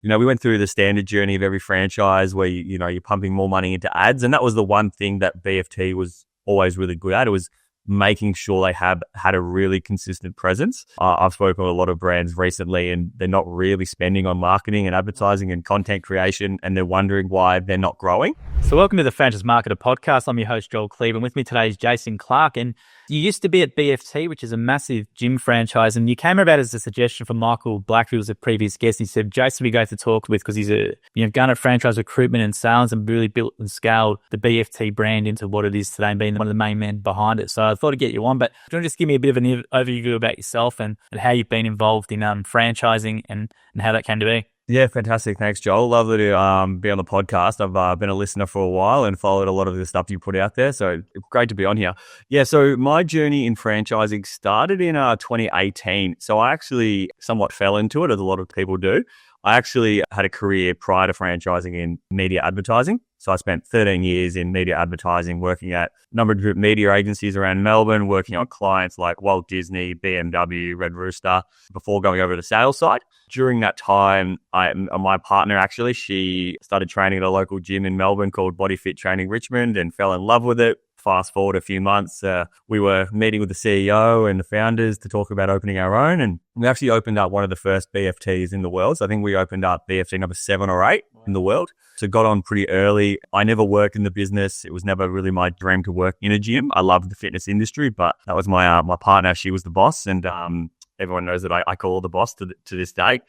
we went through the standard journey of every franchise where, you're pumping more money into ads. And that was the one thing that BFT was always really good at. It was making sure they had a really consistent presence. I've spoken with a lot of brands recently and they're not really spending on marketing and advertising and content creation, and they're wondering why they're not growing. So welcome to the Franchise Marketer Podcast. I'm your host, Joel Cleveland. With me today is Jason Clark. And you used to be at BFT, which is a massive gym franchise. And you came about as a suggestion from Michael Black, who was a previous guest. He said, Jason, we go to talk with because he's gone at franchise recruitment and sales and really built and scaled the BFT brand into what it is today and being one of the main men behind it. So I thought I'd get you on. But do you want to just give me a bit of an overview about yourself and how you've been involved in franchising and how that came to be? Yeah, fantastic. Thanks, Joel. Lovely to be on the podcast. I've been a listener for a while and followed a lot of the stuff you put out there. So great to be on here. Yeah, so my journey in franchising started in 2018. So I actually somewhat fell into it, as a lot of people do. I actually had a career prior to franchising in media advertising. So I spent 13 years in media advertising, working at a number of different media agencies around Melbourne, working on clients like Walt Disney, BMW, Red Rooster, before going over to the sales side. During that time, my partner actually, she started training at a local gym in Melbourne called Body Fit Training Richmond and fell in love with it. Fast forward a few months, we were meeting with the CEO and the founders to talk about opening our own. And we actually opened up one of the first BFTs in the world. So I think we opened up BFT number 7 or 8 in the world. So got on pretty early. I never worked in the business. It was never really my dream to work in a gym. I loved the fitness industry, but that was my partner. She was the boss. And everyone knows that I call her the boss to this day.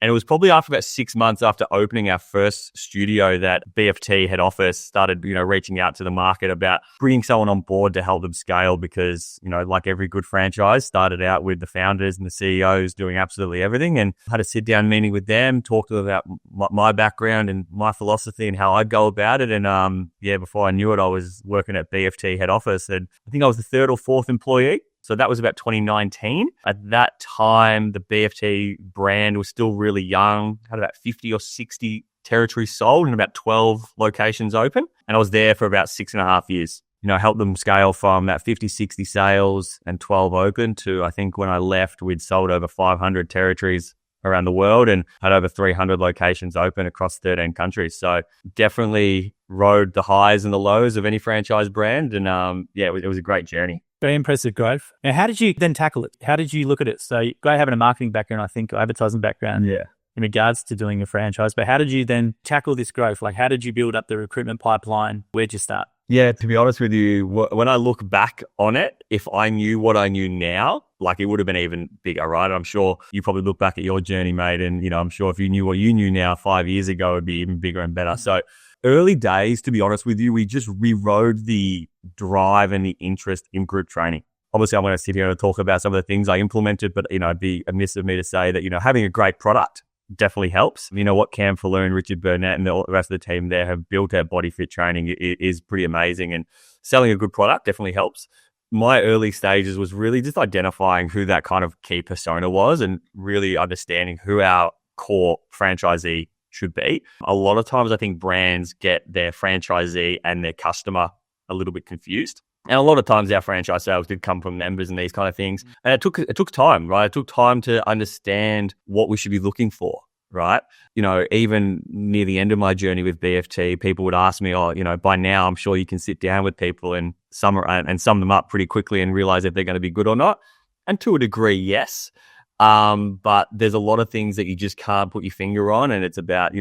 And it was probably after about 6 months after opening our first studio that BFT head office started, reaching out to the market about bringing someone on board to help them scale because, like every good franchise, started out with the founders and the CEOs doing absolutely everything, and had a sit down meeting with them, talked to them about my background and my philosophy and how I'd go about it. And before I knew it, I was working at BFT head office, and I think I was the 3rd or 4th employee. So that was about 2019. At that time, the BFT brand was still really young, had about 50 or 60 territories sold and about 12 locations open. And I was there for about 6.5 years. Helped them scale from that 50, 60 sales and 12 open to, I think when I left, we'd sold over 500 territories around the world and had over 300 locations open across 13 countries. So definitely rode the highs and the lows of any franchise brand. And it was a great journey. Very impressive growth. Now, how did you then tackle it? How did you look at it? So great having a marketing background, I think, or advertising background in regards to doing a franchise. But how did you then tackle this growth? Like, how did you build up the recruitment pipeline? Where'd you start? Yeah, to be honest with you, when I look back on it, if I knew what I knew now, like it would have been even bigger, right? I'm sure you probably look back at your journey, mate, and I'm sure if you knew what you knew now 5 years ago, it would be even bigger and better. So early days, to be honest with you, we just rewrote the drive and the interest in group training. Obviously, I'm going to sit here and talk about some of the things I implemented, but, it'd be amiss of me to say that, having a great product definitely helps. What Cam Falloon, Richard Burnett, and the rest of the team there have built at Body Fit Training is pretty amazing. And selling a good product definitely helps. My early stages was really just identifying who that kind of key persona was and really understanding who our core franchisee should be. A lot of times I think brands get their franchisee and their customer a little bit confused. And a lot of times our franchise sales did come from members and these kind of things. And it took time, right? It took time to understand what we should be looking for, right? Even near the end of my journey with BFT, people would ask me, by now I'm sure you can sit down with people and sum them up pretty quickly and realize if they're going to be good or not. And to a degree, yes. But there's a lot of things that you just can't put your finger on, and it's about,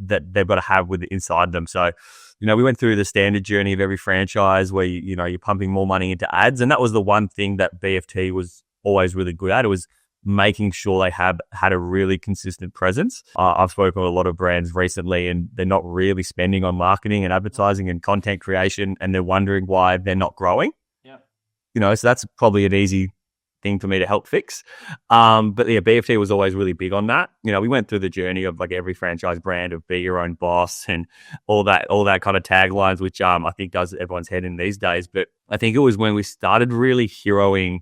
that they've got to have inside them. So, we went through the standard journey of every franchise where, you're pumping more money into ads. And that was the one thing that BFT was always really good at. It was making sure they had a really consistent presence. I've spoken with a lot of brands recently and they're not really spending on marketing and advertising and content creation, and they're wondering why they're not growing. Yeah. So that's probably an easy thing for me to help fix. BFT was always really big on that. We went through the journey of like every franchise brand of be your own boss and all that kind of taglines, which I think does everyone's head in these days. But I think it was when we started really heroing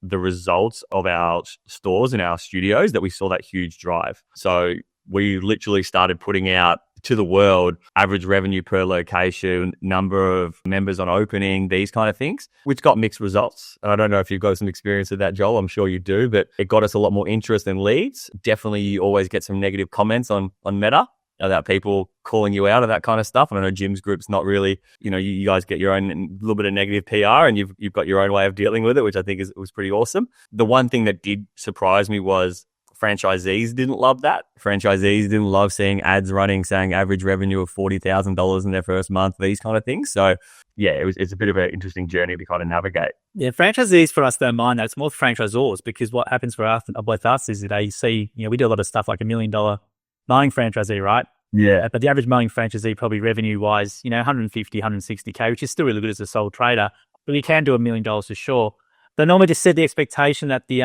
the results of our stores and our studios that we saw that huge drive. So we literally started putting out to the world, average revenue per location, number of members on opening, these kind of things, which got mixed results. I don't know if you've got some experience with that, Joel. I'm sure you do, but it got us a lot more interest and leads. Definitely, you always get some negative comments on Meta about people calling you out of that kind of stuff. And I know Jim's group's not really, you guys get your own little bit of negative PR, and you've got your own way of dealing with it, which I think was pretty awesome. The one thing that did surprise me was franchisees didn't love that. Franchisees didn't love seeing ads running saying average revenue of $40,000 in their first month, these kind of things. So yeah, it's a bit of an interesting journey to kind of navigate. Yeah, franchisees for us don't mind that. It's more franchisors, because what happens for us, both us, is that they see, we do a lot of stuff like $1 million mowing franchisee, right? Yeah. But the average mowing franchisee, probably revenue wise, 150, 160K, which is still really good as a sole trader. But you can do $1 million for sure. They normally just set the expectation that the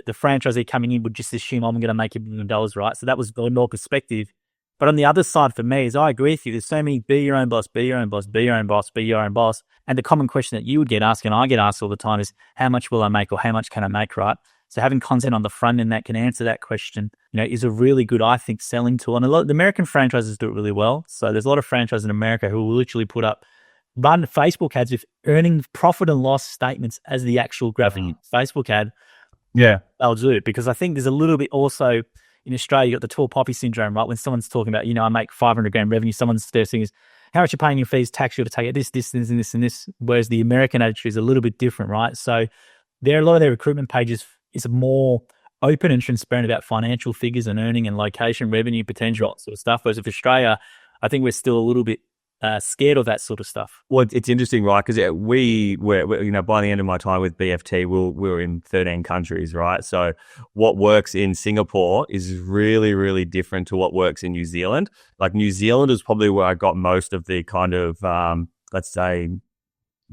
franchisee coming in would just assume I'm going to make $1 million, right? So that was the more perspective. But on the other side for me is, I agree with you. There's so many be your own boss, be your own boss, be your own boss, be your own boss. And the common question that you would get asked, and I get asked all the time, is how much will I make, or how much can I make, right? So having content on the front end that can answer that question, is a really good, I think, selling tool. And a lot of the American franchises do it really well. So there's a lot of franchises in America who will literally run Facebook ads with earning profit and loss statements as the actual graphic Facebook ad. Yeah. They'll do it, because I think there's a little bit also in Australia, you got the tall poppy syndrome, right? When someone's talking about, I make 500 grand revenue, someone's there saying, how much you're paying your fees, tax, you're to take it, this, and this, and this. Whereas the American attitude is a little bit different, right? So a lot of their recruitment pages is more open and transparent about financial figures and earning and location, revenue, potential, sort of stuff. Whereas if Australia, I think we're still a little bit scared of that sort of stuff. Well, it's interesting, right? Because we were, by the end of my time with BFT, we were in 13 countries, right? So what works in Singapore is really, really different to what works in New Zealand. Like New Zealand is probably where I got most of the kind of, let's say,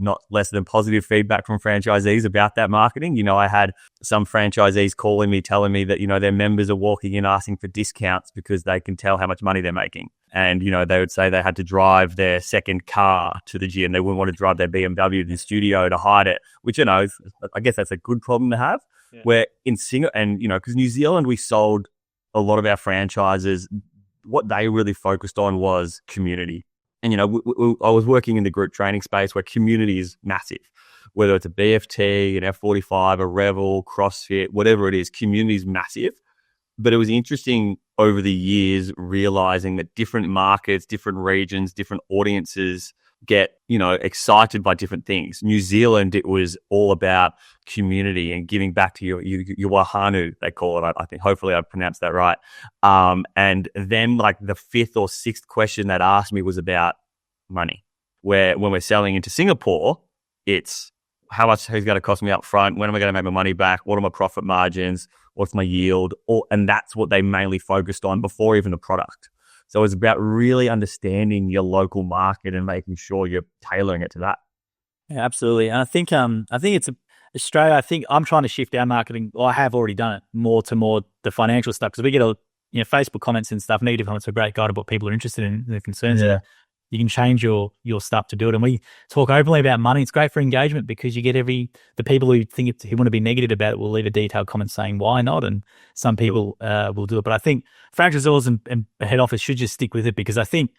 not less than positive feedback from franchisees about that marketing. I had some franchisees calling me, telling me that, their members are walking in asking for discounts because they can tell how much money they're making. And, they would say they had to drive their second car to the gym. They wouldn't want to drive their BMW to the studio to hide it, which, I guess that's a good problem to have. Yeah. Where in Singapore, and, because New Zealand, we sold a lot of our franchises. What they really focused on was community. And, I was working in the group training space where community is massive, whether it's a BFT, an F45, a Revel, CrossFit, whatever it is, community is massive. But it was interesting over the years realizing that different markets, different regions, different audiences get, excited by different things. New Zealand, it was all about community and giving back to your wahanu, they call it. I think, hopefully I pronounced that right. And then like the fifth or sixth question that asked me was about money, where when we're selling into Singapore, it's how much is going to cost me up front? When am I going to make my money back? What are my profit margins? What's my yield? And that's what they mainly focused on before even the product. So it's about really understanding your local market and making sure you're tailoring it to that. Yeah, absolutely. And I think it's Australia. I think I'm trying to shift our marketing. Well, I have already done it more the financial stuff, because we get Facebook comments and stuff. Negative comments are a great guide of what people are interested in, their concerns. Yeah. You can change your stuff to do it. And we talk openly about money. It's great for engagement, because you get the people who want to be negative about it will leave a detailed comment saying why not, and some people will do it. But I think franchisors and head office should just stick with it, because I think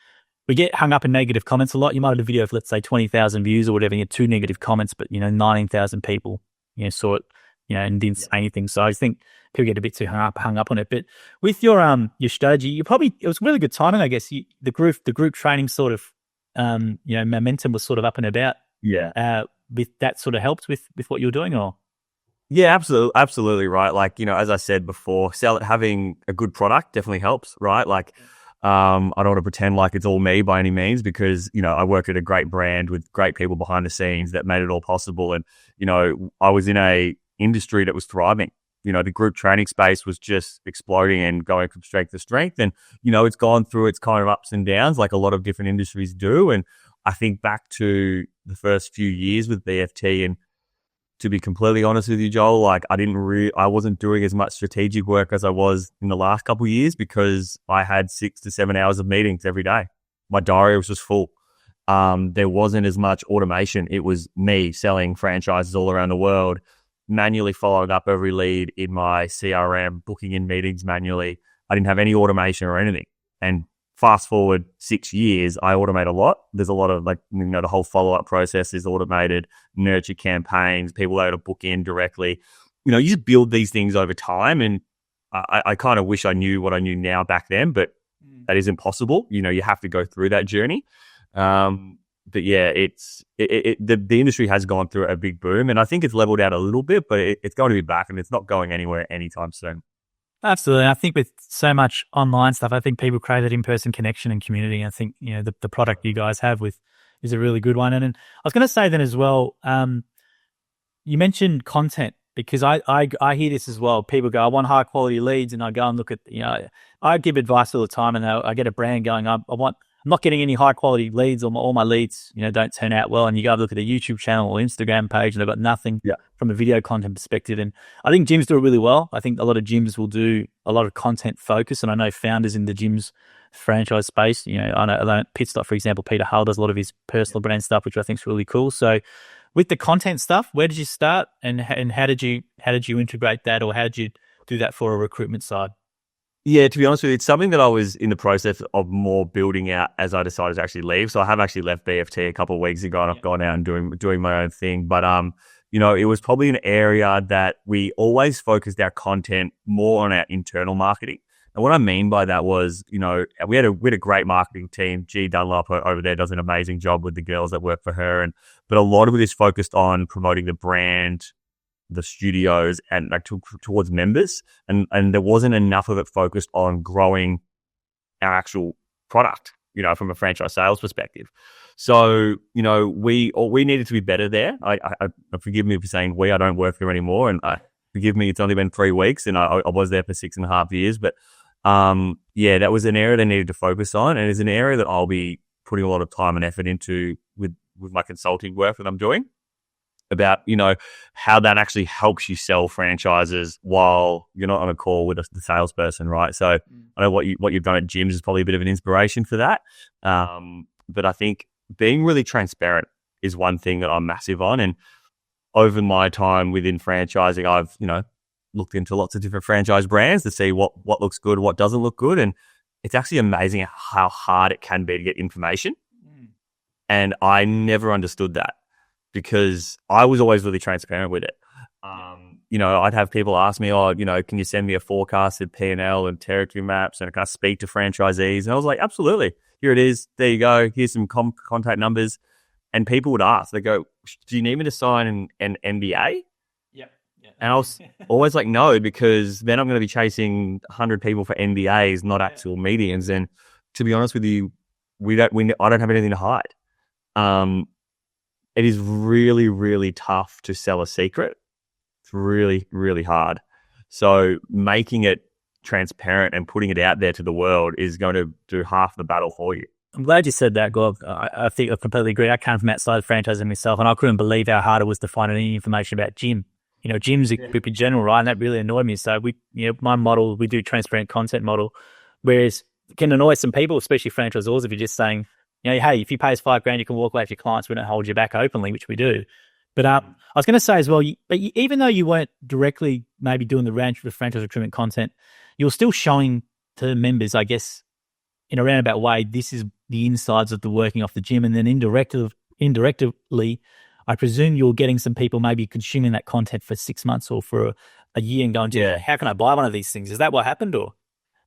we get hung up in negative comments a lot. You might have a video of, let's say, 20,000 views or whatever, and you get 2 negative comments, but 19,000 people saw it, and didn't say anything. So I think people get a bit too hung up on it. But with your strategy, it was really good timing, I guess. The group training sort of momentum was sort of up and about. Yeah. With that sort of helped with what you're doing, or? Yeah, absolutely right. Like, as I said before, having a good product definitely helps, right? Like, I don't want to pretend like it's all me by any means, because, I work at a great brand with great people behind the scenes that made it all possible. And, I was in a industry that was thriving. The group training space was just exploding and going from strength to strength. And, it's gone through its kind of ups and downs like a lot of different industries do. And I think back to the first few years with BFT, and to be completely honest with you, Joel, like I wasn't doing as much strategic work as I was in the last couple of years, because I had 6 to 7 hours of meetings every day. My diary was just full. There wasn't as much automation. It was me selling franchises all around the world, manually following up every lead in my CRM, booking in meetings manually. I didn't have any automation or anything. And fast forward 6 years, I automate a lot. There's a lot of the whole follow-up process is automated, nurture campaigns, people are able to book in directly. You just build these things over time. And I kind of wish I knew what I knew now back then, but that is impossible. You have to go through that journey. But yeah, the industry has gone through a big boom, and I think it's leveled out a little bit, but it's going to be back, and it's not going anywhere anytime soon. Absolutely. I think with so much online stuff, I think people crave that in-person connection and community. I think, the product you guys have is a really good one. And I was going to say then as well, you mentioned content, because I hear this as well. People go, I want high quality leads, and I go and look at, I give advice all the time, and I get a brand going, I'm not getting any high quality leads, or all my leads, don't turn out well. And you go look at a YouTube channel or Instagram page, and they've got nothing from a video content perspective. And I think gyms do it really well. I think a lot of gyms will do a lot of content focus. And I know founders in the gyms franchise space, I know Pit Stop, for example, Peter Hull does a lot of his personal brand stuff, which I think is really cool. So with the content stuff, where did you start, and how did you integrate that, or how did you do that for a recruitment side? Yeah, to be honest with you, it's something that I was in the process of more building out as I decided to actually leave. So I have actually left BFT a couple of weeks ago, and I've gone out and doing my own thing. But it was probably an area that we always focused our content more on our internal marketing. And what I mean by that was, we had a great marketing team. G Dunlop over there does an amazing job with the girls that work for her, but a lot of it is focused on promoting the brand, the studios, and towards members, and there wasn't enough of it focused on growing our actual product, from a franchise sales perspective. So, we needed to be better there. I forgive me for saying I don't work there anymore, and forgive me, it's only been 3 weeks, and I was there for 6.5 years. But that was an area that I needed to focus on, and it's an area that I'll be putting a lot of time and effort into with my consulting work that I'm doing, about, how that actually helps you sell franchises while you're not on a call with the salesperson, right? So I know what you've done at gyms is probably a bit of an inspiration for that. But I think being really transparent is one thing that I'm massive on. And over my time within franchising, I've, looked into lots of different franchise brands to see what looks good, what doesn't look good. And it's actually amazing how hard it can be to get information. And I never understood that, because I was always really transparent with it. I'd have people ask me, can you send me a forecasted P&L and territory maps, and can I speak to franchisees? And I was like, absolutely. Here it is. There you go. Here's some contact numbers. And people would ask, they go, do you need me to sign an NDA? Yeah. And I was always like, no, because then I'm going to be chasing 100 people for NDAs, not actual meetings. And to be honest with you, I don't have anything to hide. It is really, really tough to sell a secret. It's really, really hard. So making it transparent and putting it out there to the world is going to do half the battle for you. I'm glad you said that, Gob. I think I completely agree. I came from outside of franchising myself, and I couldn't believe how hard it was to find any information about gym. Gyms in general, right? And that really annoyed me. So my model, we do transparent content model, whereas it can annoy some people, especially franchisors, if you're just saying, hey, if you pay us $5,000, you can walk away with your clients. We don't hold you back openly, which we do. But I was going to say as well, even though you weren't directly maybe doing the franchise recruitment content, you're still showing to members, I guess, in a roundabout way, this is the insides of the working off the gym. And then indirectly, I presume you're getting some people maybe consuming that content for 6 months or for a year and going, how can I buy one of these things? Is that what happened? Or?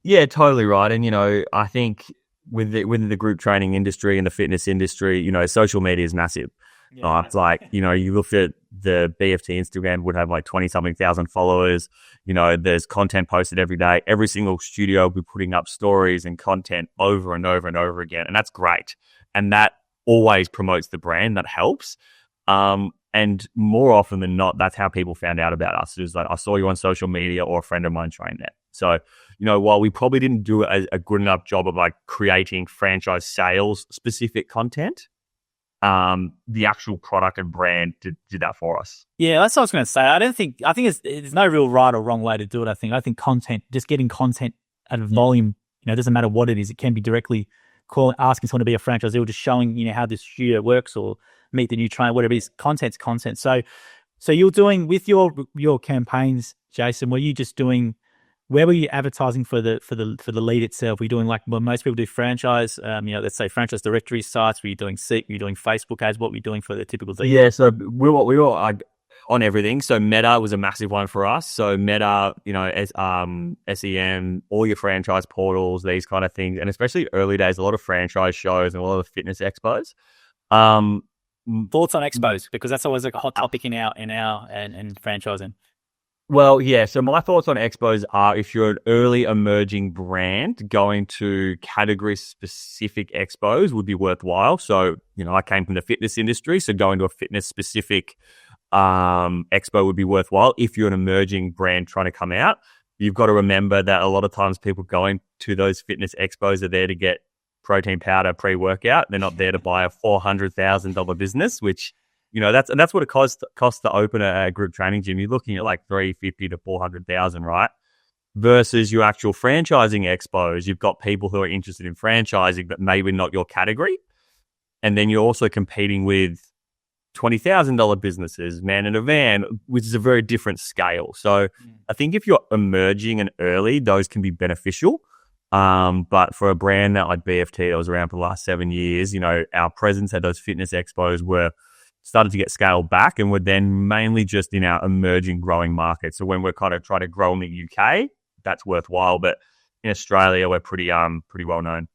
Yeah, totally right. And, I think within the group training industry and the fitness industry, social media is massive. It's like, you look at the BFT Instagram would have like 20-something thousand followers. There's content posted every day. Every single studio will be putting up stories and content over and over and over again. And that's great. And that always promotes the brand. That helps. And more often than not, that's how people found out about us. It was like, I saw you on social media, or a friend of mine trained that. So, while we probably didn't do a good enough job of like creating franchise sales specific content, the actual product and brand did that for us. Yeah, that's what I was going to say. I think there's no real right or wrong way to do it. I think content, just getting content at a volume, it doesn't matter what it is. It can be directly asking someone to be a franchisee, or just showing, how this studio works, or meet the new trainer, whatever it is. Content's content. So you're doing with your campaigns, Jason, were you just doing where were you advertising for the lead itself? Were you doing like what most people do franchise, let's say franchise directory sites? Were you doing Seek? Were you doing Facebook ads? What were you doing for the typical lead? Yeah, so we were on everything. So Meta was a massive one for us. So Meta, SEM, all your franchise portals, these kind of things, and especially early days, a lot of franchise shows and a lot of fitness expos. Thoughts on expos, because that's always like a hot topic in franchising. Well, yeah. So my thoughts on expos are, if you're an early emerging brand, going to category specific expos would be worthwhile. So, I came from the fitness industry, so going to a fitness specific expo would be worthwhile. If you're an emerging brand trying to come out, you've got to remember that a lot of times people going to those fitness expos are there to get protein powder pre-workout. They're not there to buy a $400,000 business, which, that's what it costs to open a group training gym. You're looking at like $350,000 to $400,000, right? Versus your actual franchising expos, you've got people who are interested in franchising, but maybe not your category. And then you're also competing with $20,000 businesses, man in a van, which is a very different scale. So I think if you're emerging and early, those can be beneficial. But for a brand that like BFT that was around for the last 7 years, our presence at those fitness expos were started to get scaled back, and we're then mainly just in our emerging growing market. So when we're kind of trying to grow in the UK, that's worthwhile. But in Australia, we're pretty well known.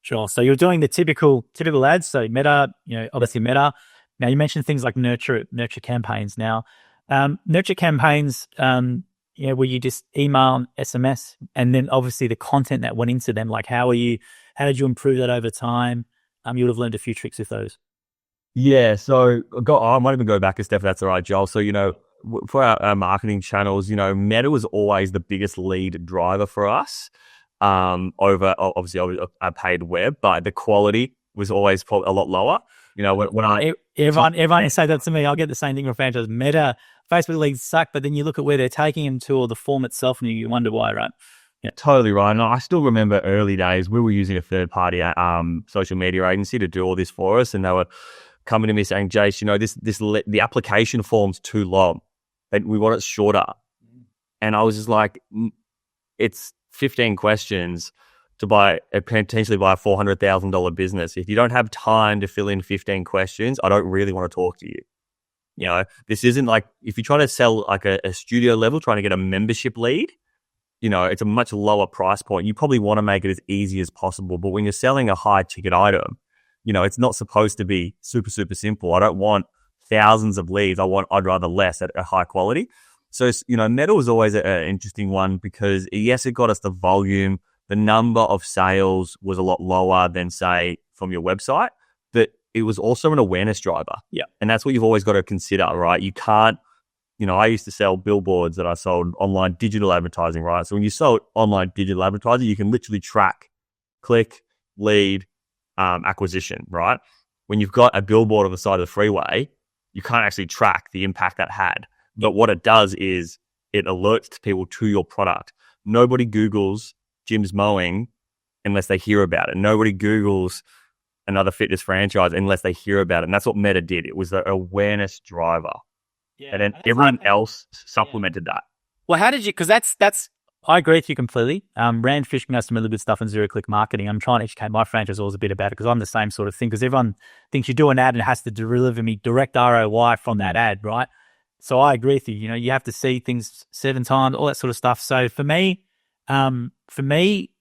Sure. So you're doing the typical ads. So Meta, obviously Meta. Now, you mentioned things like nurture campaigns. Now, nurture campaigns, were you just email, SMS, and then obviously the content that went into them, like how did you improve that over time? You would have learned a few tricks with those. Yeah, so I might even go back a step if that's all right, Joel. So, for our marketing channels, Meta was always the biggest lead driver for us over, obviously, a paid web, but the quality was always probably a lot lower. Everyone say that to me. I'll get the same thing from franchise. Meta, Facebook leads suck, but then you look at where they're taking them to, or the form itself, and you wonder why, right? Yeah, totally right. And I still remember early days, we were using a third party social media agency to do all this for us, and they were coming to me saying, Jace, the application form's too long, and we want it shorter. And I was just like, it's 15 questions to potentially buy a $400,000 business. If you don't have time to fill in 15 questions, I don't really want to talk to you. This isn't like, if you're trying to sell like a studio level, trying to get a membership lead, it's a much lower price point. You probably want to make it as easy as possible. But when you're selling a high ticket item, it's not supposed to be super, super simple. I don't want thousands of leads. I'd rather less at a high quality. So, Meta was always an interesting one because, yes, it got us the volume. The number of sales was a lot lower than, say, from your website, but it was also an awareness driver. Yeah. And that's what you've always got to consider, right? You can't, I used to sell billboards that I sold online digital advertising, right? So when you sell online digital advertising, you can literally track click, lead, acquisition, right? When you've got a billboard on the side of the freeway, you can't actually track the impact that had. But what it does is it alerts people to your product. Nobody Googles Jim's mowing unless they hear about it. Nobody Googles another fitness franchise unless they hear about it. And that's what Meta did. It was the awareness driver. Yeah, and then everyone else supplemented that. Well, how did you, because that's, I agree with you completely. Rand Fishkin has some really good stuff in zero-click marketing. I'm trying to educate my franchisors a bit about it because I'm the same sort of thing, because everyone thinks you do an ad and it has to deliver me direct ROI from that ad, right? So I agree with you. You have to see things 7 times, all that sort of stuff. So for me, I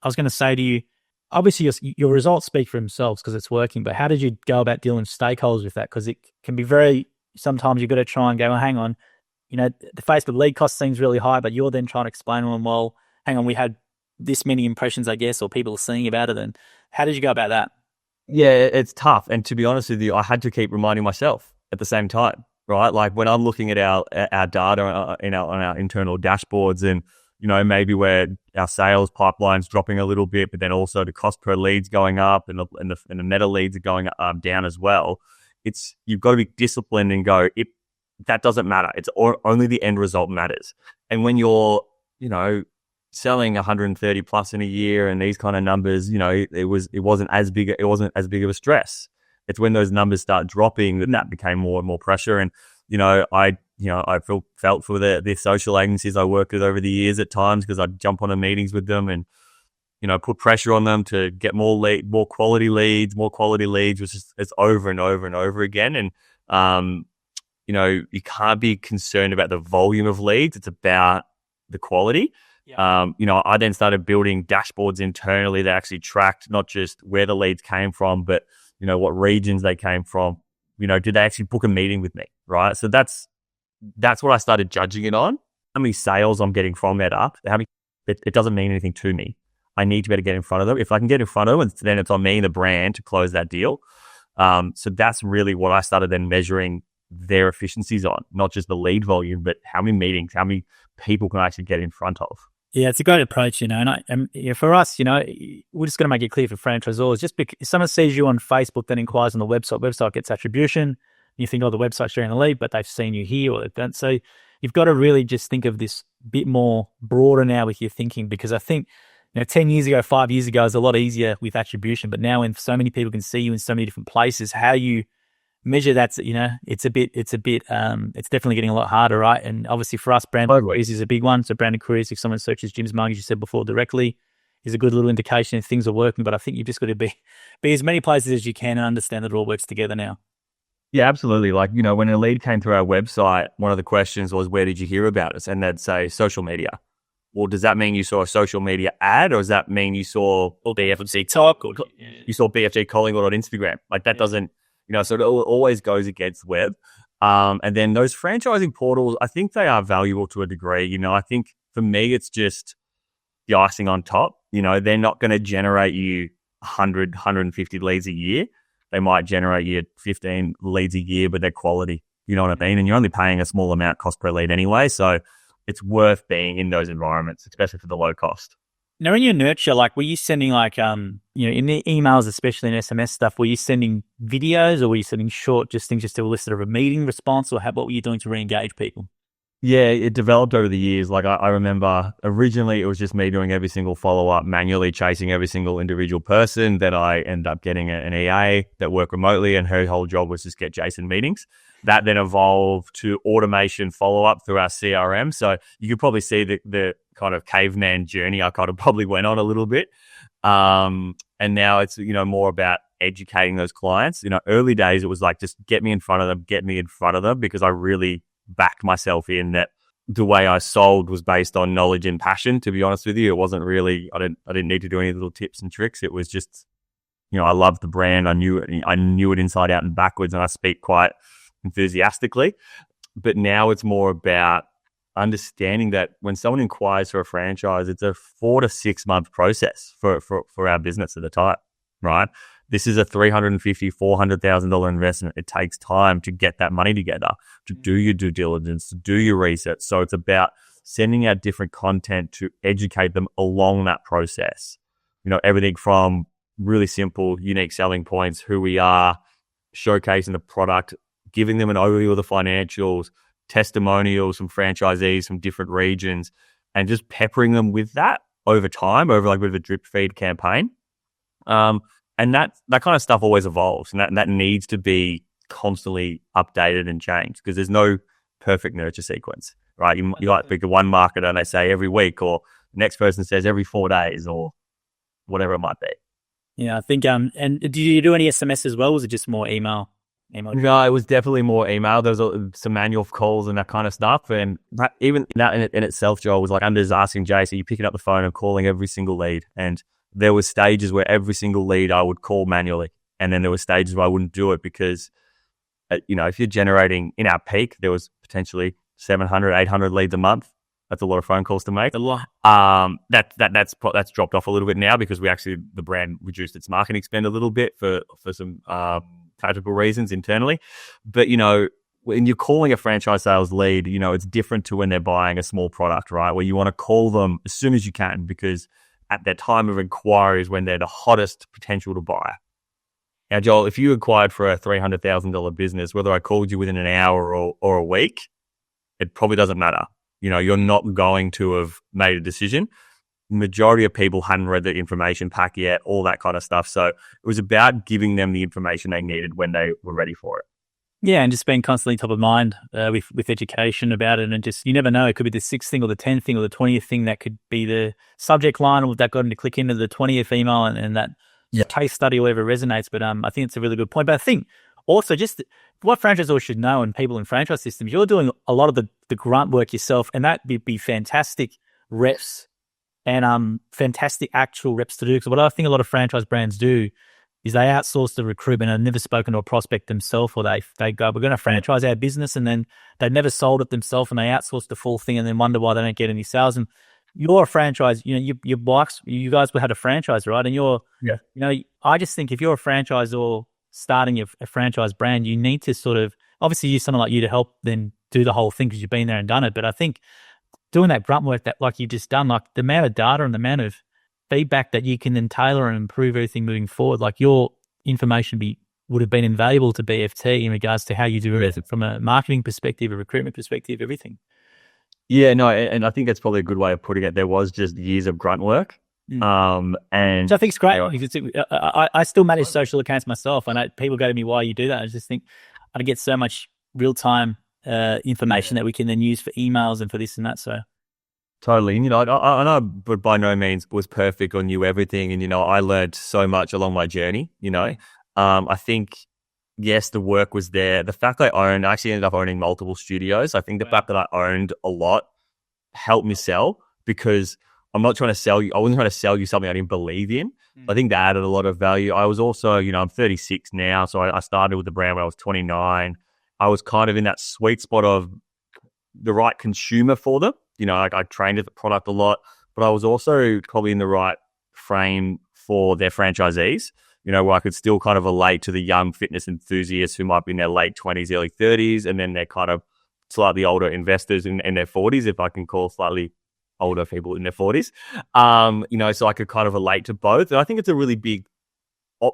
was going to say to you, obviously your results speak for themselves because it's working, but how did you go about dealing with stakeholders with that? Because it can be sometimes you've got to try and go, well, hang on, the Facebook lead cost seems really high, but you're then trying to explain to them, well, hang on, we had this many impressions, I guess, or people are seeing about it. And how did you go about that? Yeah, it's tough. And to be honest with you, I had to keep reminding myself at the same time, right? Like when I'm looking at our data on our internal dashboards, and maybe where our sales pipeline's dropping a little bit, but then also the cost per lead's going up, and the meta leads are going down as well. You've got to be disciplined and go, that doesn't matter. It's only the end result matters. And when you're, selling 130 plus in a year and these kind of numbers, it wasn't as big of a stress. It's when those numbers start dropping that became more and more pressure. And, I I felt for the social agencies I worked with over the years at times, because I'd jump on the meetings with them and, put pressure on them to get more quality leads, which is it's over and over and over again. And, you can't be concerned about the volume of leads. It's about the quality. Yeah. I then started building dashboards internally that actually tracked not just where the leads came from, but, what regions they came from. Did they actually book a meeting with me? Right. So that's what I started judging it on. How many sales I'm getting from that up. It doesn't mean anything to me. I need to be able to get in front of them. If I can get in front of them, then it's on me, the brand, to close that deal. So that's really what I started then measuring their efficiencies on, not just the lead volume, but how many meetings, how many people can I actually get in front of. Yeah, it's a great approach, and for us, we're just going to make it clear for franchisors. Just because if someone sees you on Facebook, then inquires on the website gets attribution. You think, the website's sharing the lead, but they've seen you here or they've done. So you've got to really just think of this bit more broader now with your thinking, because I think, 10 years ago, 5 years ago, it was a lot easier with attribution, but now when so many people can see you in so many different places, how you measure that's, it's definitely getting a lot harder, right? And obviously for us, brand careers is a big one. So branded careers, if someone searches Jim's Mug, as you said before, directly, is a good little indication if things are working. But I think you've just got to be as many places as you can and understand that it all works together now. Yeah, absolutely. Like, when a lead came through our website, one of the questions was, where did you hear about us? And they'd say social media. Well, does that mean you saw a social media ad, or does that mean you saw BFT talk, or you saw BFT Collingwood on Instagram? Like that doesn't, so it always goes against web. And then those franchising portals, I think they are valuable to a degree. I think for me, it's just the icing on top. They're not going to generate you 100, 150 leads a year. They might generate you 15 leads a year, but they're quality. You know what I mean? And you're only paying a small amount cost per lead anyway. So it's worth being in those environments, especially for the low cost. Now, in your nurture, were you sending in the emails, especially in SMS stuff, were you sending videos, or were you sending short things just to elicit a meeting response, or what were you doing to re-engage people? Yeah, it developed over the years. Like I remember originally it was just me doing every single follow-up, manually chasing every single individual person. Then I ended up getting an EA that worked remotely, and her whole job was just get Jason meetings. That then evolved to automation follow-up through our CRM. So you could probably see the kind of caveman journey I kind of probably went on a little bit. And now it's, more about educating those clients. Early days, it was like, just get me in front of them, because I really backed myself in that the way I sold was based on knowledge and passion, to be honest with you. It wasn't really, I didn't need to do any little tips and tricks. It was just, I loved the brand. I knew it inside out and backwards, and I speak quite enthusiastically. But now it's more about understanding that when someone inquires for a franchise, it's a 4 to 6 month process for our business at the time, right? This is a $350,000, $400,000 investment. It takes time to get that money together, to do your due diligence, to do your research. So it's about sending out different content to educate them along that process. Everything from really simple, unique selling points, who we are, showcasing the product, giving them an overview of the financials, testimonials from franchisees from different regions, and just peppering them with that over time, over like a bit of a drip feed campaign. And that kind of stuff always evolves, and that needs to be constantly updated and changed, because there's no perfect nurture sequence, right? You might pick one marketer and they say every week, or the next person says every 4 days, or whatever it might be. Yeah, I think, and did you do any SMS as well? Or was it just more email? No, it was definitely more email. There was some manual calls and that kind of stuff. And even that in itself, Joel, was like, I'm just asking Jay, so you're picking up the phone and calling every single lead. And there were stages where every single lead I would call manually. And then there were stages where I wouldn't do it because, if you're generating, in our peak, there was potentially 700, 800 leads a month. That's a lot of phone calls to make. A lot. That's dropped off a little bit now, because the brand reduced its marketing spend a little bit for some tactical reasons internally. But, when you're calling a franchise sales lead, it's different to when they're buying a small product, right? Where you want to call them as soon as you can, because at their time of inquiry is when they're the hottest potential to buy. Now, Joel, if you inquired for a $300,000 business, whether I called you within an hour or a week, it probably doesn't matter. You're not going to have made a decision. Majority of people hadn't read the information pack yet, all that kind of stuff. So it was about giving them the information they needed when they were ready for it. Yeah, and just being constantly top of mind with education about it, and just you never know, it could be the 6th thing or the 10th thing or the 20th thing that could be the subject line, or that got them to click into the 20th email, and that case study or whatever resonates. But I think it's a really good point. But I think also just what franchisors should know, and people in franchise systems, you're doing a lot of the grunt work yourself, and that would be fantastic reps and fantastic actual reps to do. Because what I think a lot of franchise brands do is they outsource the recruitment and never spoken to a prospect themselves, or they go, we're going to franchise our business, and then they've never sold it themselves, and they outsource the full thing, and then wonder why they don't get any sales. And you're a franchise, you guys had a franchise, right? And I just think if you're a franchisor starting a franchise brand, you need to sort of obviously use someone like you to help them do the whole thing because you've been there and done it. But I think doing that grunt work that like you've just done, like the amount of data and the amount of feedback that you can then tailor and improve everything moving forward, like your information would have been invaluable to BFT in regards to how you do it from a marketing perspective, a recruitment perspective, everything. Yeah, no, and I think that's probably a good way of putting it. There was just years of grunt work. And so I think it's great. I still manage social accounts myself, and people go to me, why you do that? I just think I get so much real-time information that we can then use for emails and for this and that. So totally. And, I know, but by no means was perfect or knew everything. And, I learned so much along my journey, I think, yes, the work was there. The fact that I actually ended up owning multiple studios. I think the fact that I owned a lot helped me sell, because I'm not trying to sell you. I wasn't trying to sell you something I didn't believe in. I think that added a lot of value. I was also, I'm 36 now. So I started with the brand when I was 29. I was kind of in that sweet spot of the right consumer for them. I trained the product a lot, but I was also probably in the right frame for their franchisees, where I could still kind of relate to the young fitness enthusiasts who might be in their late 20s, early 30s, and then they're kind of slightly older investors in their 40s, if I can call slightly older people in their 40s. So I could kind of relate to both. And I think it's a really big,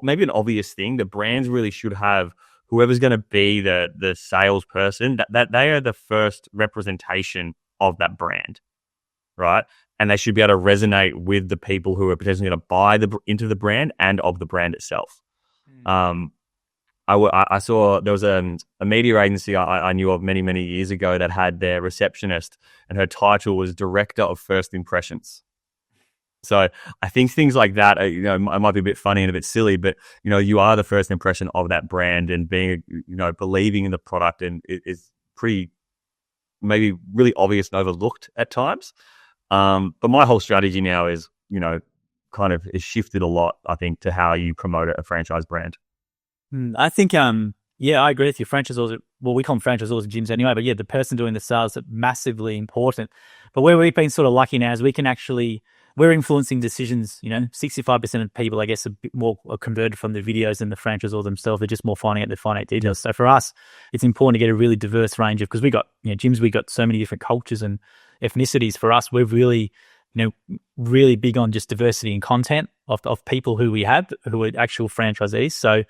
maybe an obvious thing. The brands really should have whoever's going to be the salesperson, that they are the first representation of that brand, right? And they should be able to resonate with the people who are potentially going to buy into the brand and of the brand itself. I saw there was a media agency I knew of many, many years ago that had their receptionist, and her title was Director of First Impressions. So I think things like that, it might be a bit funny and a bit silly, but, you are the first impression of that brand, and being, believing in the product and it is pretty, maybe really obvious and overlooked at times. But my whole strategy now is, kind of is shifted a lot, I think, to how you promote a franchise brand. I think, I agree with you. Franchisors, well, we call them franchisors in gyms anyway, but yeah, the person doing the sales is massively important. But where we've been sort of lucky now is we're influencing decisions. 65% of people, I guess, are converted from the videos than the franchisor themselves. They're just more finding out the finite details. So for us, it's important to get a really diverse range of, because we got, gyms, we got so many different cultures and ethnicities. For us, we're really, really big on just diversity and content of people who we have, who are actual franchisees. So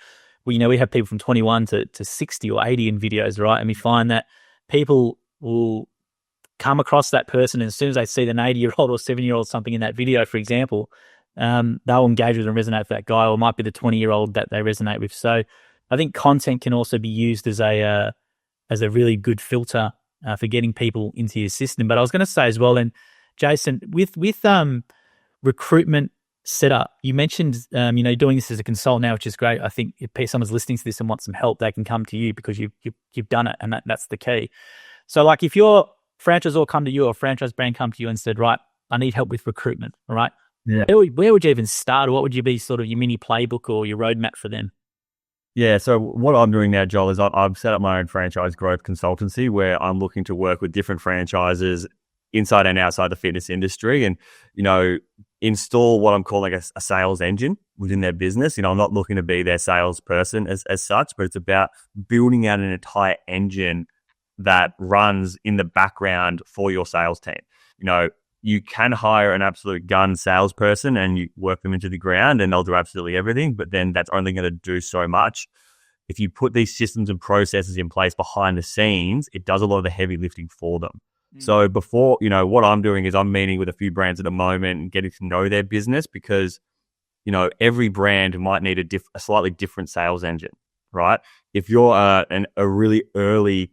we have people from 21 to 60 or 80 in videos, right? And we find that people will come across that person, and as soon as they see an 80-year-old or 70-year-old something in that video, for example, they'll engage with and resonate with that guy, or it might be the 20-year-old that they resonate with. So I think content can also be used as a really good filter for getting people into your system. But I was going to say as well, and Jason, with recruitment setup, you mentioned doing this as a consultant now, which is great. I think if someone's listening to this and wants some help, they can come to you because you've done it, and that's the key. So like if your franchisor come to you, or a franchise brand come to you and said, right, I need help with recruitment, all right? Yeah. Where would you even start? Or what would you be sort of your mini playbook or your roadmap for them? Yeah, so what I'm doing now, Joel, is I've set up my own franchise growth consultancy where I'm looking to work with different franchises inside and outside the fitness industry, and, install what I'm calling a sales engine within their business. I'm not looking to be their salesperson as such, but it's about building out an entire engine that runs in the background for your sales team. You can hire an absolute gun salesperson and you work them into the ground and they'll do absolutely everything, but then that's only going to do so much. If you put these systems and processes in place behind the scenes, it does a lot of the heavy lifting for them. So before, what I'm doing is I'm meeting with a few brands at the moment and getting to know their business, because, every brand might need a slightly different sales engine, right? If you're a really early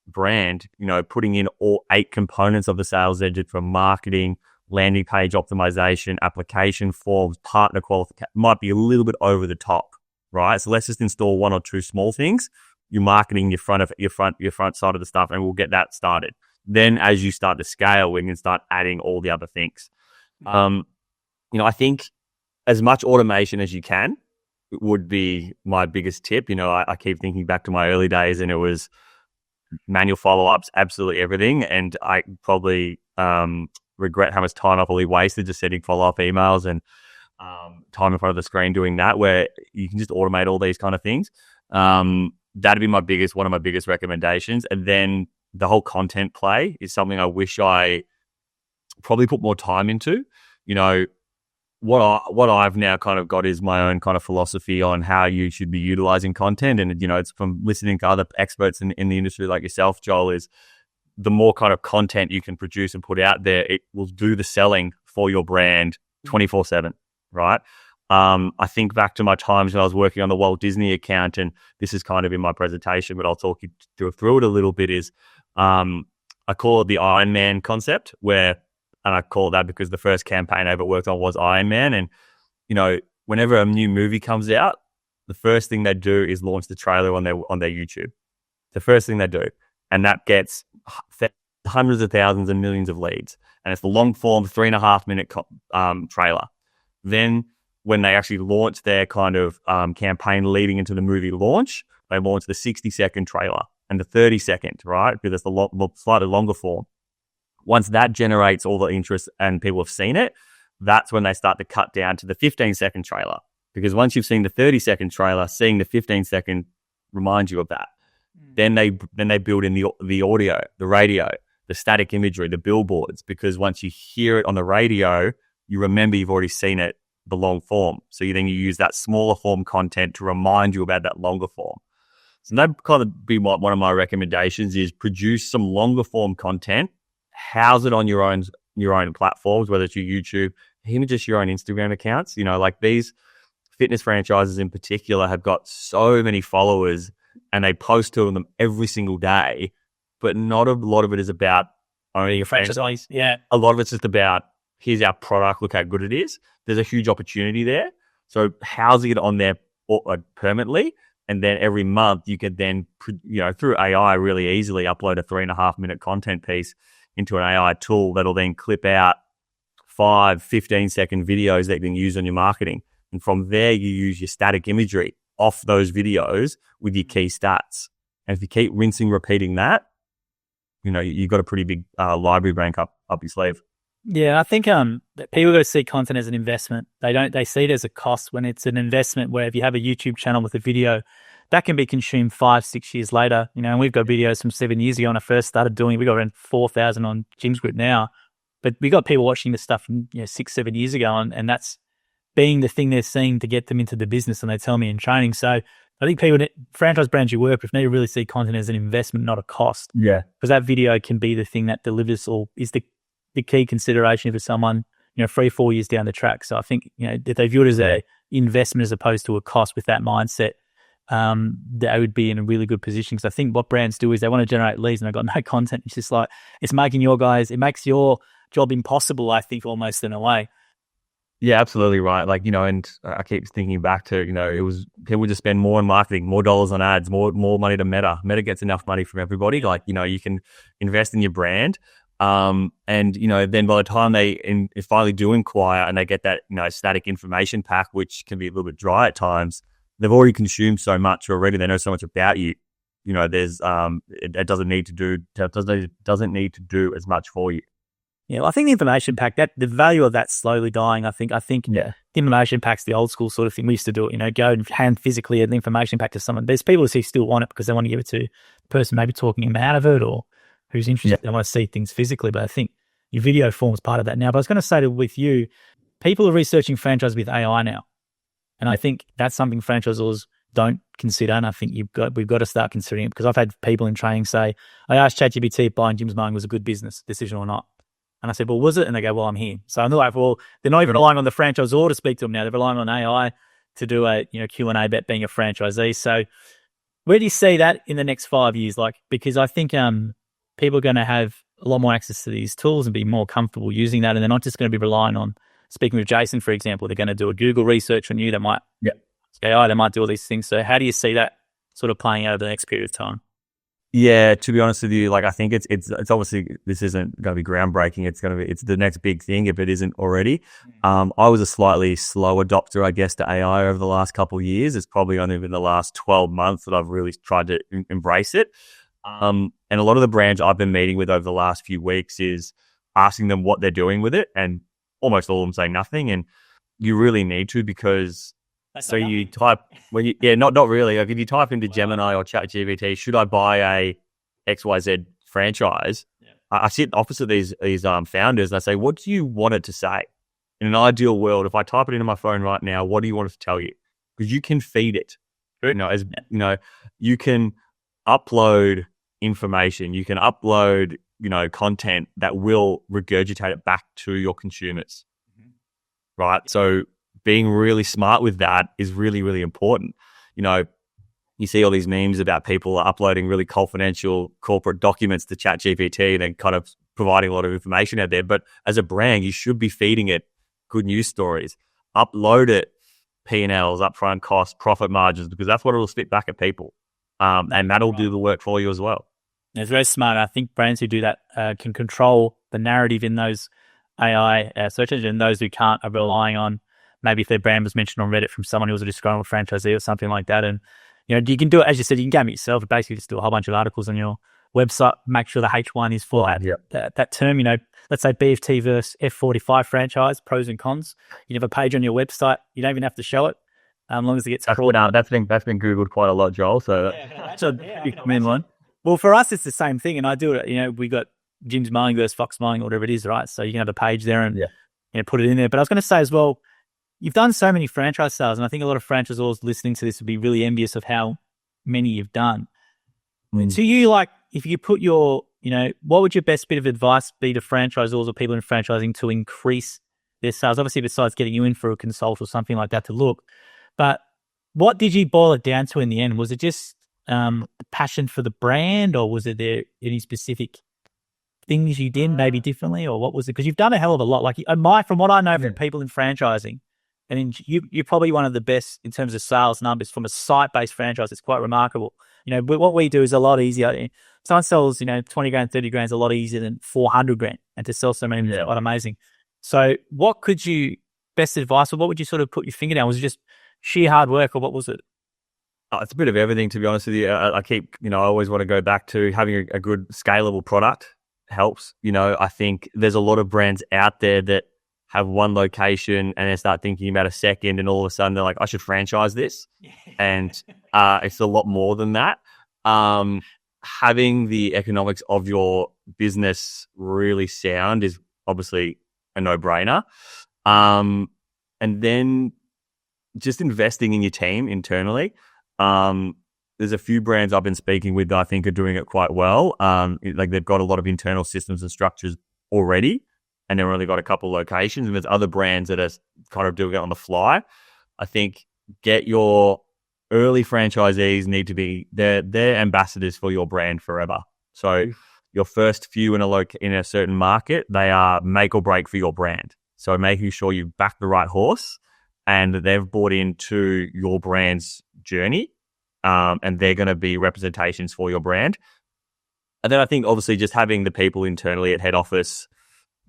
brand, putting in all 8 components of the sales engine from marketing, landing page optimization, application forms, partner qualification might be a little bit over the top, right? So let's just install 1 or 2 small things. You're marketing your front side of the stuff, and we'll get that started. Then as you start to scale, we can start adding all the other things. I think as much automation as you can would be my biggest tip. I keep thinking back to my early days, and it was manual follow-ups, absolutely everything. And I probably regret how much time I probably wasted just sending follow-up emails and time in front of the screen doing that, where you can just automate all these kind of things. That'd be one of my biggest recommendations. And then the whole content play is something I wish I probably put more time into. What I've now kind of got is my own kind of philosophy on how you should be utilizing content. And, it's from listening to other experts in the industry like yourself, Joel, is the more kind of content you can produce and put out there, it will do the selling for your brand 24/7, right? I think back to my times when I was working on the Walt Disney account, and this is kind of in my presentation, but I'll talk you through it a little bit, is I call it the Iron Man concept, and I call it that because the first campaign I ever worked on was Iron Man. And, whenever a new movie comes out, the first thing they do is launch the trailer on their YouTube. The first thing they do. And that gets hundreds of thousands and millions of leads. And it's the long form 3.5-minute trailer. Then when they actually launch their kind of campaign leading into the movie launch, they launch the 60-second trailer and the 30-second, right? Because it's the slightly longer form. Once that generates all the interest and people have seen it, that's when they start to cut down to the 15-second trailer. Because once you've seen the 30-second trailer, seeing the 15-second reminds you of that. Then they build in the audio, the radio, the static imagery, the billboards. Because once you hear it on the radio, you remember you've already seen it, the long form. So you use that smaller form content to remind you about that longer form. So that kind of be one of my recommendations is produce some longer form content. House it on your own platforms, whether it's your YouTube, even just your own Instagram accounts. Like these fitness franchises in particular have got so many followers and they post to them every single day, but not a lot of it is about owning a franchise. Yeah. A lot of it's just about, here's our product, look how good it is. There's a huge opportunity there. So housing it on there permanently, and then every month you can then, through AI really easily upload a 3.5-minute content piece into an AI tool that'll then clip out 5 15-second videos that you can use on your marketing. And from there, you use your static imagery off those videos with your key stats. And if you keep repeating that, you've got a pretty big library bank up your sleeve. Yeah, I think that people got to see content as an investment. They see it as a cost when it's an investment, where if you have a YouTube channel with a video, that can be consumed 5-6 years later. And we've got videos from 7 years ago when I first started doing it. We got around 4,000 on Jim's Group now, but we got people watching the stuff from 6-7 years ago, and that's being the thing they're seeing to get them into the business, and they tell me in training. So I think franchise brands you work with need to really see content as an investment, not a cost. Yeah, because that video can be the thing that delivers or is the key consideration for someone 3-4 years down the track. So I think if they view it as a investment as opposed to a cost with that mindset, they would be in a really good position. Because I think what brands do is they want to generate leads and they've got no content. It's just like, it makes your job impossible, I think, almost in a way. Yeah, absolutely right. Like, and I keep thinking back to, it was people just spend more on marketing, more dollars on ads, more money to Meta. Meta gets enough money from everybody. Like, you can invest in your brand. And, then by the time they finally do inquire and they get that, static information pack, which can be a little bit dry at times, they've already consumed so much already. They know so much about you. There's, it doesn't need to do as much for you. Yeah, well, I think the information pack, that the value of that slowly dying. I think the information pack's the old school sort of thing. We used to do it, go and hand physically an information pack to someone. There's people who still want it because they want to give it to the person maybe talking them out of it or who's interested. They want to see things physically, but I think your video forms part of that now. But I was going to say with you, people are researching franchise with AI now. And I think that's something franchisors don't consider. And I think we've got to start considering it, because I've had people in training say, I asked ChatGPT if buying Jim's Mowing was a good business decision or not. And I said, well, was it? And they go, well, I'm here. So I'm like, well, they're not even relying on the franchisor to speak to them now. They're relying on AI to do a Q&A about being a franchisee. So Where do you see that in the next 5 years? Like, because I think people are going to have a lot more access to these tools and be more comfortable using that. And they're not just going to be relying on speaking with Jason, for example. They're going to do a Google research on you. They might AI, they might do all these things. So how do you see that sort of playing out over the next period of time? Yeah, to be honest with you, like I think it's obviously this isn't going to be groundbreaking. It's the next big thing if it isn't already. I was a slightly slow adopter, I guess, to AI over the last couple of years. It's probably only been the last 12 months that I've really tried to embrace it. And a lot of the brands I've been meeting with over the last few weeks is asking them what they're doing with it, and almost all of them say nothing. And you really need to, because you type not really. Like if you type into Gemini or ChatGPT, should I buy a XYZ franchise? Yeah. I sit opposite these founders and I say, what do you want it to say? In an ideal world, if I type it into my phone right now, what do you want it to tell you? Because you can feed it. You can upload information, you can upload, content that will regurgitate it back to your consumers. Right. So being really smart with that is really, really important. You see all these memes about people uploading really confidential corporate documents to ChatGPT and then kind of providing a lot of information out there. But as a brand, you should be feeding it good news stories. Upload it P&Ls, upfront costs, profit margins, because that's what it'll spit back at people. And that'll do the work for you as well. It's very smart. I think brands who do that can control the narrative in those AI search engines, and those who can't are relying on maybe if their brand was mentioned on Reddit from someone who was a disgruntled franchisee or something like that. And, you can do it, as you said, you can game it yourself. Basically just do a whole bunch of articles on your website, make sure the H1 is for that term. Let's say BFT versus F45 franchise, pros and cons. You have a page on your website. You don't even have to show it. As long as it gets crawled. That's been Googled quite a lot, Joel. So that's a big common one. Well, for us, it's the same thing. And I do it, we got Jim's Mowing versus Fox Mowing, whatever it is, right? So you can have a page there and put it in there. But I was going to say as well, you've done so many franchise sales, and I think a lot of franchisors listening to this would be really envious of how many you've done. So you, like, if you put your, what would your best bit of advice be to franchisors or people in franchising to increase their sales? Obviously, besides getting you in for a consult or something like that to look, but what did you boil it down to in the end? Was it just the passion for the brand, or was it there any specific things you did maybe differently, or what was it? Because you've done a hell of a lot. Like from what I know from people in franchising, and you're probably one of the best in terms of sales numbers from a site-based franchise. It's quite remarkable. What we do is a lot easier. Someone sells, 20 grand, 30 grand is a lot easier than 400 grand. And to sell so many is quite amazing. So what could you, best advice, or what would you sort of put your finger down? Was it just sheer hard work, or what was it? It's a bit of everything, to be honest with you. I keep, I always want to go back to having a good scalable product helps. I think there's a lot of brands out there that have one location and then start thinking about a second, and all of a sudden they're like, I should franchise this. And it's a lot more than that. Having the economics of your business really sound is obviously a no-brainer. And then just investing in your team internally. There's a few brands I've been speaking with that I think are doing it quite well. Like they've got a lot of internal systems and structures already, and they've only got a couple of locations. And there's other brands that are kind of doing it on the fly. I think get your early franchisees need to be they're ambassadors for your brand forever. So your first few in a certain market, they are make or break for your brand. So making sure you back the right horse and that they've bought into your brand's journey, and they're going to be representations for your brand. And then I think obviously just having the people internally at head office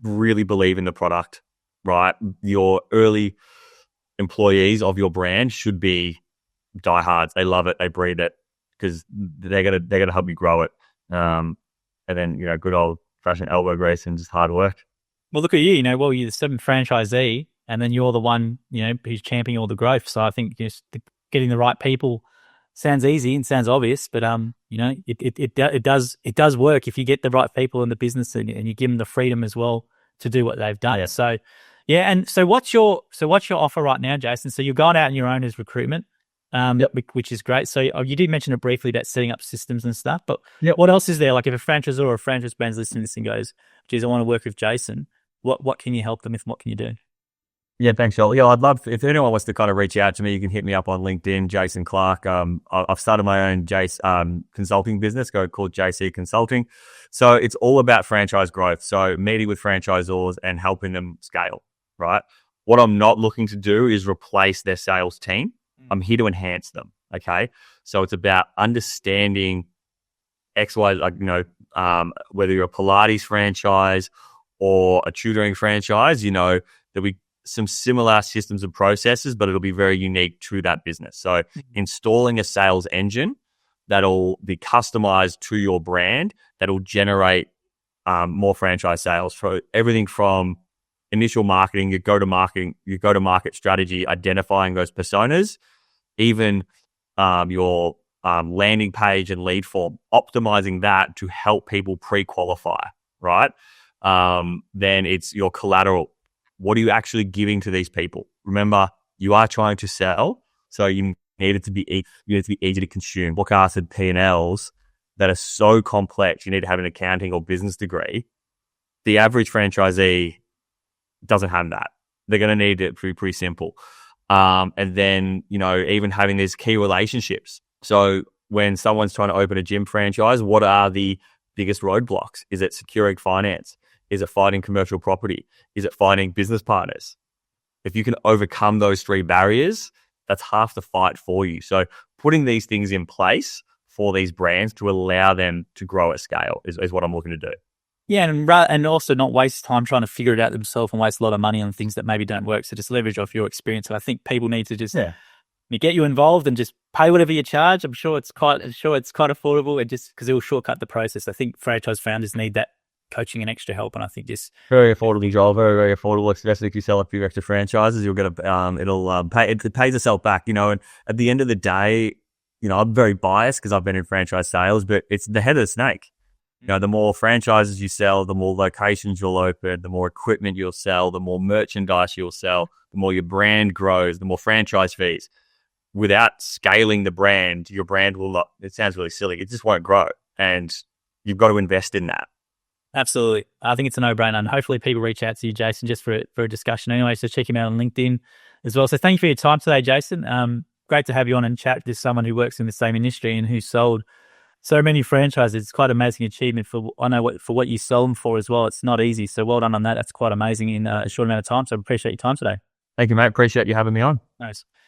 really believe in the product, right? Your early employees of your brand should be diehards. They love it. They breed it because they're gonna help you grow it. And then good old fashioned elbow grease and just hard work. Well, look at you. You're the seventh franchisee, and then you're the one who's championing all the growth. So I think just getting the right people sounds easy and sounds obvious, but it does work if you get the right people in the business and you give them the freedom as well to do what they've done. Yeah. So yeah, and so what's your offer right now, Jason? So you're going out on your own as recruitment, which is great. So you did mention it briefly about setting up systems and stuff, but what else is there? Like if a franchisor or a franchise brand's listening to this and goes, geez, I want to work with Jason, what can you help them with? What can you do? Yeah, thanks, Joel. Yeah, I'd love if anyone wants to kind of reach out to me, you can hit me up on LinkedIn, Jason Clark. I've started my own consulting business called JC Consulting. So it's all about franchise growth. So meeting with franchisors and helping them scale, right? What I'm not looking to do is replace their sales team. I'm here to enhance them. Okay. So it's about understanding X, Y, whether you're a Pilates franchise or a tutoring franchise, there'll be some similar systems and processes, but it'll be very unique to that business. So installing a sales engine that'll be customized to your brand, that'll generate more franchise sales for everything from initial marketing, your go-to-market strategy, identifying those personas, even your landing page and lead form, optimizing that to help people pre-qualify, right? Then it's your collateral. What are you actually giving to these people? Remember, you are trying to sell, so you need it to be easy to consume. Forecasted P&Ls that are so complex, you need to have an accounting or business degree. The average franchisee doesn't have that. They're going to need it pretty simple. And then, even having these key relationships. So when someone's trying to open a gym franchise, what are the biggest roadblocks? Is it securing finance? Is it finding commercial property? Is it finding business partners? If you can overcome those three barriers, that's half the fight for you. So putting these things in place for these brands to allow them to grow at scale is what I'm looking to do. Yeah, and also not waste time trying to figure it out themselves and waste a lot of money on things that maybe don't work. So just leverage off your experience. And I think people need to just get you involved and just pay whatever you charge. I'm sure it's quite affordable, and just because it will shortcut the process. I think franchise founders need that coaching and extra help, and I think just very affordable, Joel. Very, very affordable. Especially if you sell a few extra franchises, you'll get it pays itself back. And at the end of the day, I'm very biased because I've been in franchise sales, but it's the head of the snake. The more franchises you sell, the more locations you'll open, the more equipment you'll sell, the more merchandise you'll sell, the more your brand grows, the more franchise fees. Without scaling the brand, your brand will not, it sounds really silly, it just won't grow. And you've got to invest in that. Absolutely. I think it's a no-brainer, and hopefully people reach out to you, Jason, just for a discussion anyway. So check him out on LinkedIn as well. So thank you for your time today, Jason. Great to have you on and chat with someone who works in the same industry and who sold so many franchises. It's quite an amazing achievement for what you sold them for as well. It's not easy. So well done on that. That's quite amazing in a short amount of time. So I appreciate your time today. Thank you, mate. Appreciate you having me on. Nice.